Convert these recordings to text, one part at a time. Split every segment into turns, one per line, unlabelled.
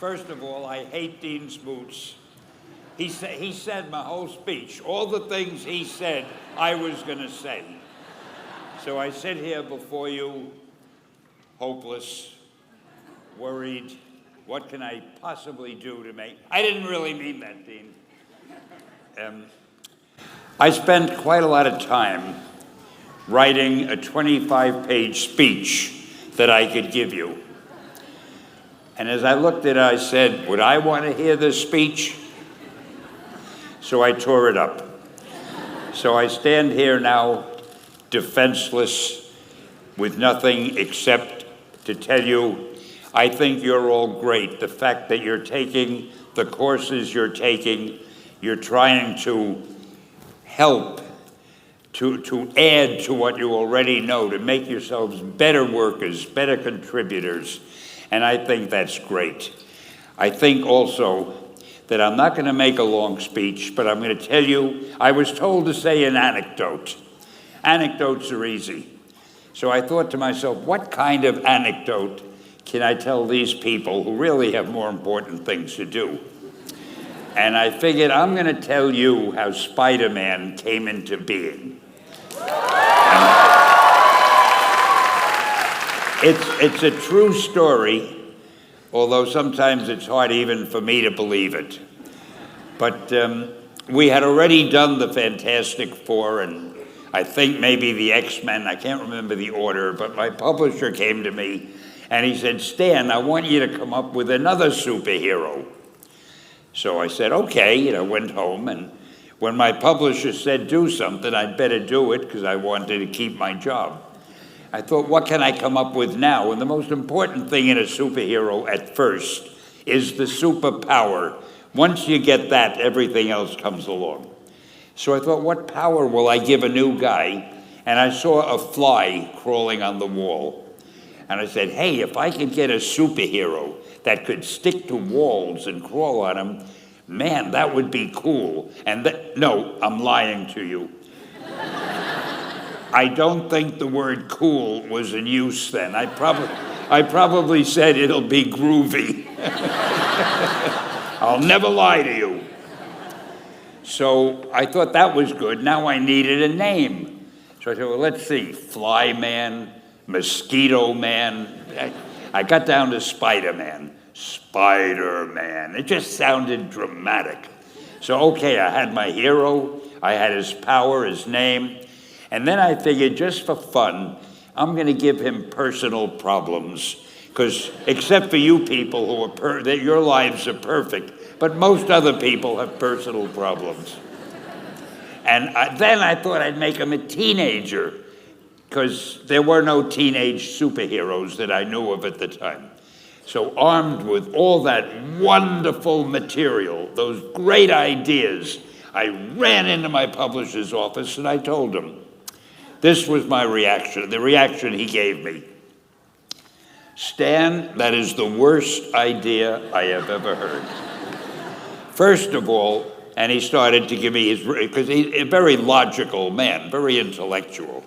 First of all, I hate Dean's boots. He said my whole speech, all the things he said, I was going to say. So I sit here before you, hopeless, worried. What can I possibly do to make... I didn't really mean that, Dean. I spent quite a lot of time writing a 25-page speech that I could give you. And as I looked at it, I said, would I want to hear this speech? So I tore it up. So I stand here now, defenseless, with nothing except to tell you, I think you're all great. The fact that you're taking the courses you're taking, you're trying to help, to add to what you already know, to make yourselves better workers, better contributors. And I think that's great. I think also that I'm not going to make a long speech, but I'm going to tell you, I was told to say an anecdote. Anecdotes are easy. So I thought to myself, what kind of anecdote can I tell these people who really have more important things to do? And I figured I'm going to tell you how Spider-Man came into being. It's a true story, although sometimes it's hard even for me to believe it. But we had already done the Fantastic Four and I think maybe the X-Men, I can't remember the order, but my publisher came to me and he said, Stan, I want you to come up with another superhero. So I said, okay, went home, and when my publisher said do something, I'd better do it because I wanted to keep my job. I thought, what can I come up with now? And the most important thing in a superhero at first is the superpower. Once you get that, everything else comes along. So I thought, what power will I give a new guy? And I saw a fly crawling on the wall. And I said, hey, if I could get a superhero that could stick to walls and crawl on them, man, that would be cool. And no, I'm lying to you. I don't think the word cool was in use then. I probably said it'll be groovy. I'll never lie to you. So I thought that was good. Now I needed a name. So I said, well, let's see, Fly Man, Mosquito Man. I got down to Spider-Man. Spider-Man. It just sounded dramatic. So, okay, I had my hero. I had his power, his name. And then I figured, just for fun, I'm going to give him personal problems. Because except for you people that your lives are perfect, but most other people have personal problems. And then I thought I'd make him a teenager, because there were no teenage superheroes that I knew of at the time. So armed with all that wonderful material, those great ideas, I ran into my publisher's office and I told him, this was my reaction, the reaction he gave me. Stan, that is the worst idea I have ever heard. First of all, and he started to give me because he's a very logical man, very intellectual.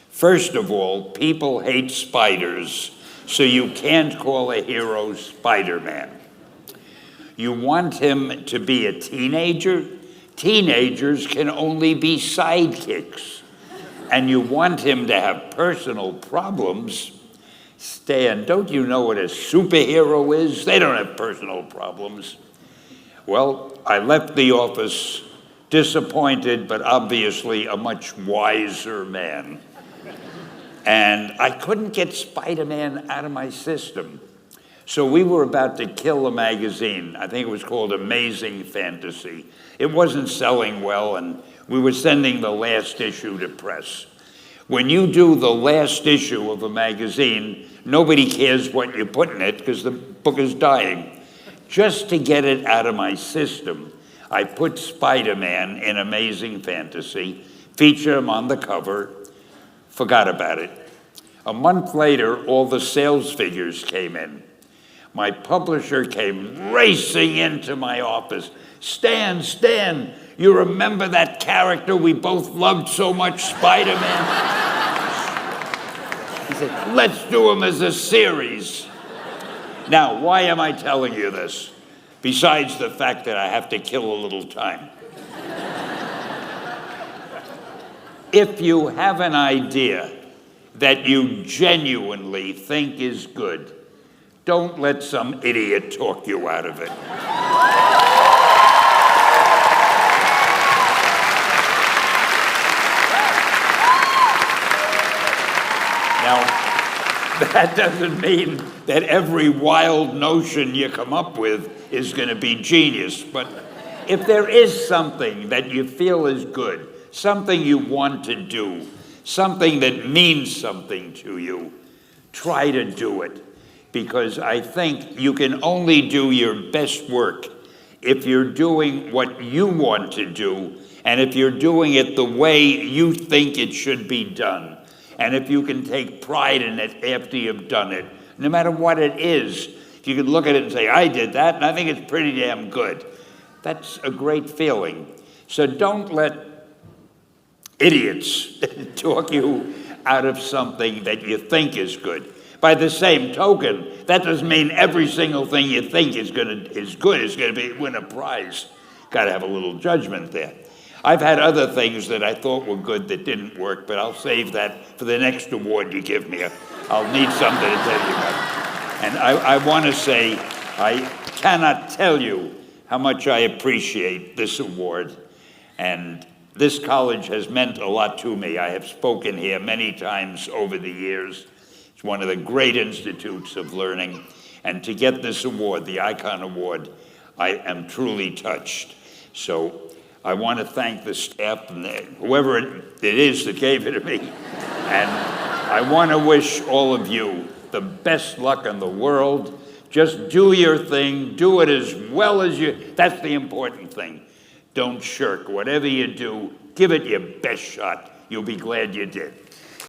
First of all, people hate spiders, so you can't call a hero Spider-Man. You want him to be a teenager? Teenagers can only be sidekicks. And you want him to have personal problems? Stan, don't you know what a superhero is? They don't have personal problems. Well, I left the office disappointed, but obviously a much wiser man. And I couldn't get Spider-Man out of my system. So we were about to kill a magazine. I think it was called Amazing Fantasy. It wasn't selling well, and we were sending the last issue to press. When you do the last issue of a magazine, nobody cares what you put in it because the book is dying. Just to get it out of my system, I put Spider-Man in Amazing Fantasy, featured him on the cover, forgot about it. A month later, all the sales figures came in. My publisher came racing into my office. Stan, you remember that character we both loved so much, Spider-Man? He said, let's do him as a series. Now, why am I telling you this? Besides the fact that I have to kill a little time. If you have an idea that you genuinely think is good, don't let some idiot talk you out of it. Now, that doesn't mean that every wild notion you come up with is going to be genius, but if there is something that you feel is good, something you want to do, something that means something to you, try to do it. Because I think you can only do your best work if you're doing what you want to do, and if you're doing it the way you think it should be done, and if you can take pride in it after you've done it, no matter what it is. If you can look at it and say, I did that, and I think it's pretty damn good. That's a great feeling. So don't let idiots talk you out of something that you think is good. By the same token, that doesn't mean every single thing you think is good is going to win a prize. Got to have a little judgment there. I've had other things that I thought were good that didn't work, but I'll save that for the next award you give me. I'll need something to tell you about. And I want to say, I cannot tell you how much I appreciate this award. And this college has meant a lot to me. I have spoken here many times over the years. It's one of the great institutes of learning. And to get this award, the Icon Award, I am truly touched. So I want to thank the staff and whoever it is that gave it to me. And I want to wish all of you the best luck in the world. Just do your thing. Do it as well as you. That's the important thing. Don't shirk. Whatever you do, give it your best shot. You'll be glad you did.